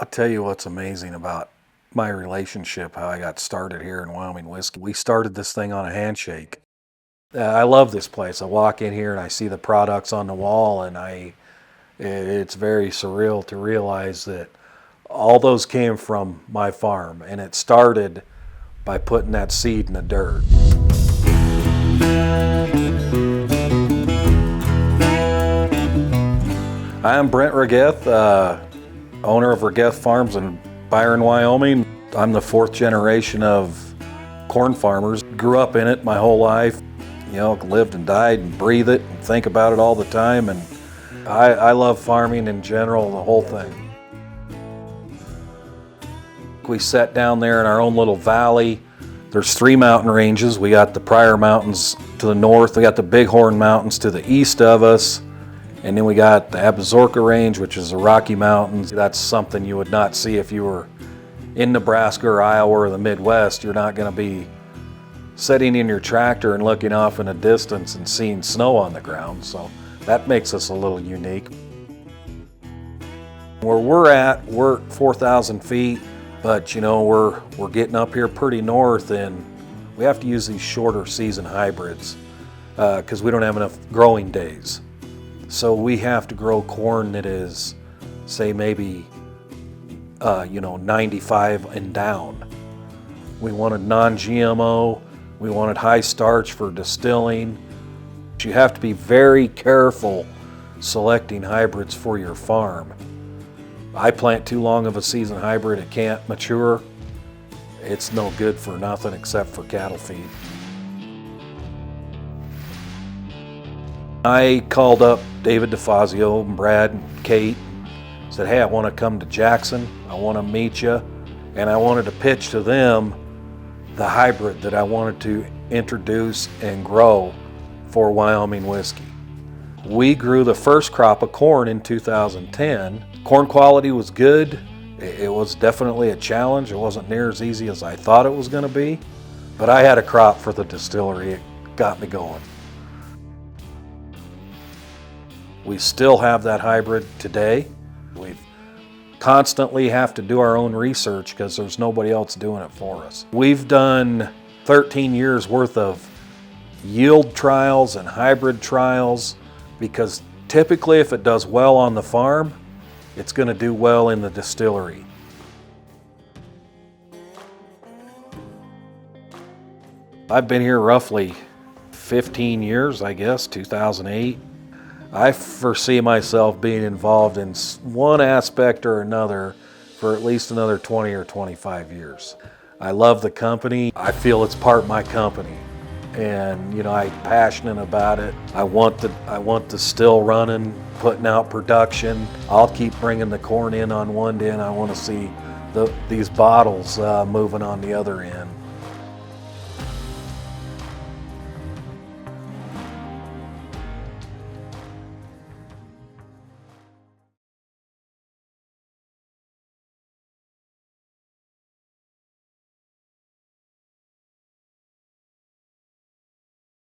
I'll tell you what's amazing about my relationship, how I got started here in Wyoming Whiskey. We started this thing on a handshake. I love this place. I walk in here and I see the products on the wall, and it's very surreal to realize that all those came from my farm, and it started by putting that seed in the dirt. I'm Brent Rageth, owner of Rageth Farms in Byron, Wyoming. I'm the fourth generation of corn farmers. Grew up in it my whole life. You know, lived and died and breathe it and think about it all the time. And I love farming in general, the whole thing. We sat down there in our own little valley. There's 3 mountain ranges. We got the Pryor Mountains to the north. We got the Bighorn Mountains to the east of us. And then we got the Absaroka Range, which is the Rocky Mountains. That's something you would not see if you were in Nebraska or Iowa or the Midwest. You're not going to be sitting in your tractor and looking off in a distance and seeing snow on the ground. So that makes us a little unique. Where we're at, we're 4,000 feet, but you know, we're getting up here pretty north, and we have to use these shorter season hybrids because we don't have enough growing days. So we have to grow corn that is, say, maybe 95 and down. We wanted non-GMO. We wanted high starch for distilling. You have to be very careful selecting hybrids for your farm. I plant too long of a season hybrid, it can't mature. It's no good for nothing except for cattle feed. I called up David DeFazio and Brad and Kate, said, hey, I want to come to Jackson, I want to meet you, and I wanted to pitch to them the hybrid that I wanted to introduce and grow for Wyoming whiskey. We grew the first crop of corn in 2010. Corn quality was good. It was definitely a challenge. It wasn't near as easy as I thought it was going to be, but I had a crop for the distillery. It got me going. We still have that hybrid today. We constantly have to do our own research because there's nobody else doing it for us. We've done 13 years worth of yield trials and hybrid trials because typically if it does well on the farm, it's going to do well in the distillery. I've been here roughly 15 years, I guess, 2008. I foresee myself being involved in one aspect or another for at least another 20 or 25 years. I love the company. I feel it's part of my company. And you know, I'm passionate about it. I want the still running, putting out production. I'll keep bringing the corn in on one day, and I want to see these bottles moving on the other end.